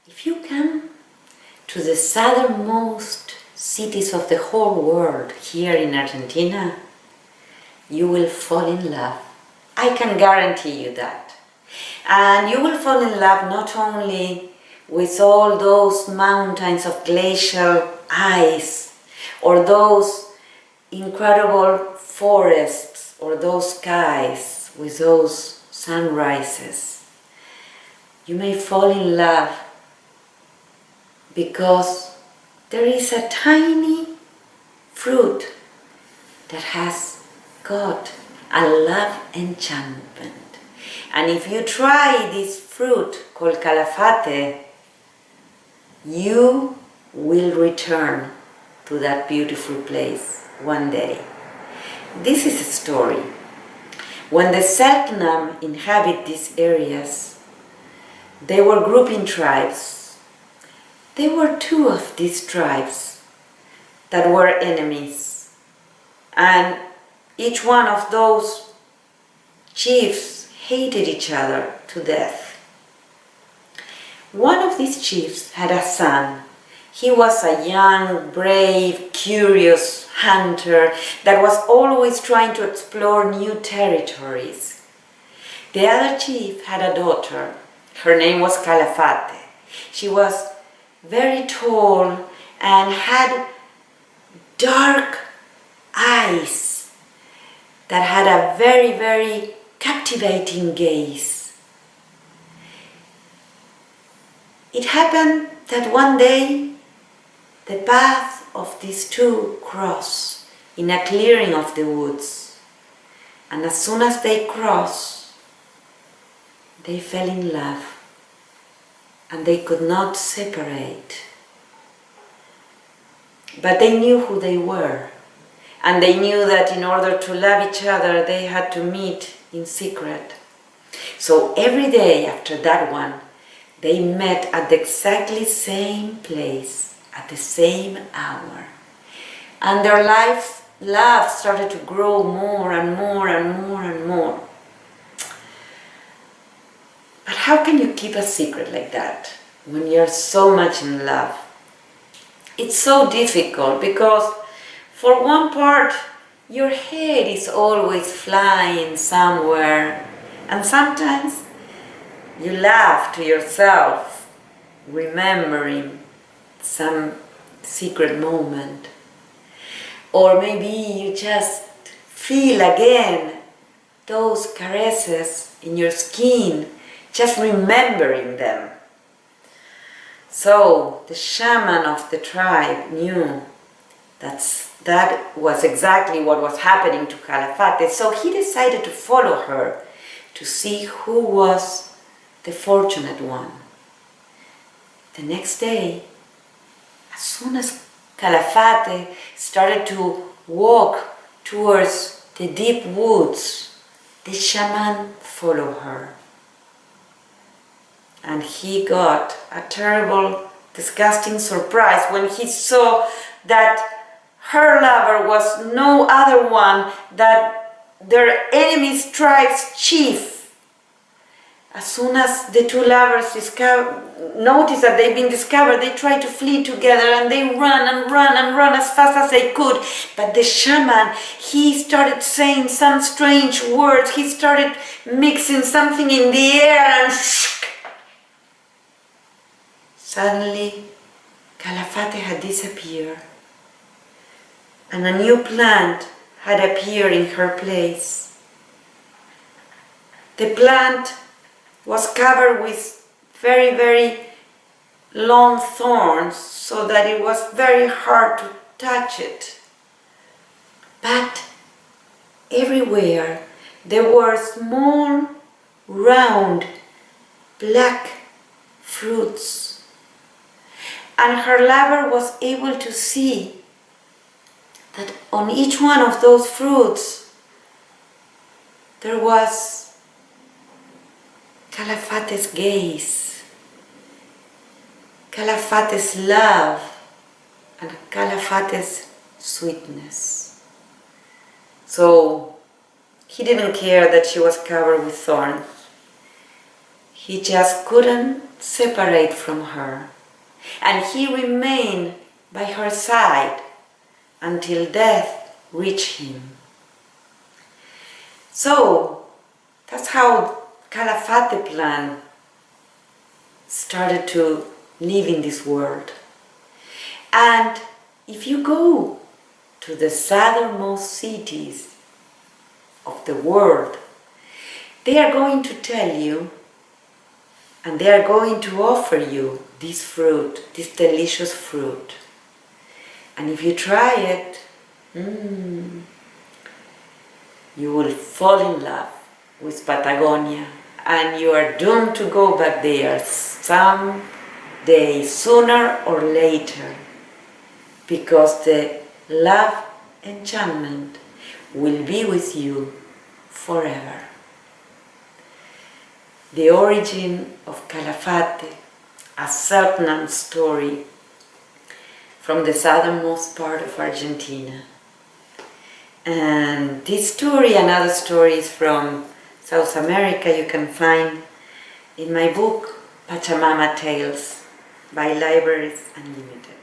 If you come to the southernmost cities of the whole world here in Argentina, you will fall in love. I can guarantee you that. And you will fall in love not only with all those mountains of glacial ice, or those incredible forests, or those skies with those sunrises. You may fall in love because there is a tiny fruit that has got a love enchantment. And if you try this fruit called Calafate, you will return to that beautiful place one day. This is a story. When the Selknam inhabit these areas, they were grouped in tribes. There were two of these tribes that were enemies, and each one of those chiefs hated each other to death. One of these chiefs had a son. He was a young, brave, curious hunter that was always trying to explore new territories. The other chief had a daughter. Her name was Calafate. She was very tall and had dark eyes that had a very, very captivating gaze. It happened that one day the path of these two crossed in a clearing of the woods, and as soon as they crossed, they fell in love, and they could not separate. But they knew who they were, and they knew that in order to love each other, they had to meet in secret. So every day after that one, they met at the exactly same place, at the same hour. And their love started to grow more and more and more and more. But how can you keep a secret like that when you're so much in love? It's so difficult because for one part, your head is always flying somewhere, and sometimes you laugh to yourself, remembering some secret moment. Or maybe you just feel again those caresses in your skin, just remembering them. So the shaman of the tribe knew that was exactly what was happening to Calafate, so he decided to follow her to see who was the fortunate one. The next day, as soon as Calafate started to walk towards the deep woods, the shaman followed her. And he got a terrible, disgusting surprise when he saw that her lover was no other one than their enemy's tribe's chief. As soon as the two lovers noticed that they've been discovered, they tried to flee together, and they ran and ran and ran as fast as they could. But the shaman, he started saying some strange words. He started mixing something in the air, and suddenly Calafate had disappeared, and a new plant had appeared in her place. The plant was covered with very, very long thorns, so that it was very hard to touch it. But everywhere there were small, round, black fruits. And her lover was able to see that on each one of those fruits there was Calafate's gaze, Calafate's love, and Calafate's sweetness. So he didn't care that she was covered with thorns. he just couldn't separate from her, and he remained by her side until death reached him. So that's how Calafate plant started to live in this world. And if you go to the southernmost cities of the world, they are going to tell you, and they are going to offer you this fruit, this delicious fruit. And if you try it, you will fall in love with Patagonia, and you are doomed to go back there someday, sooner or later, because the love enchantment will be with you forever. The origin of Calafate, a Selknam story from the southernmost part of Argentina. And this story and other stories from South America you can find in my book, Pachamama Tales by Libraries Unlimited.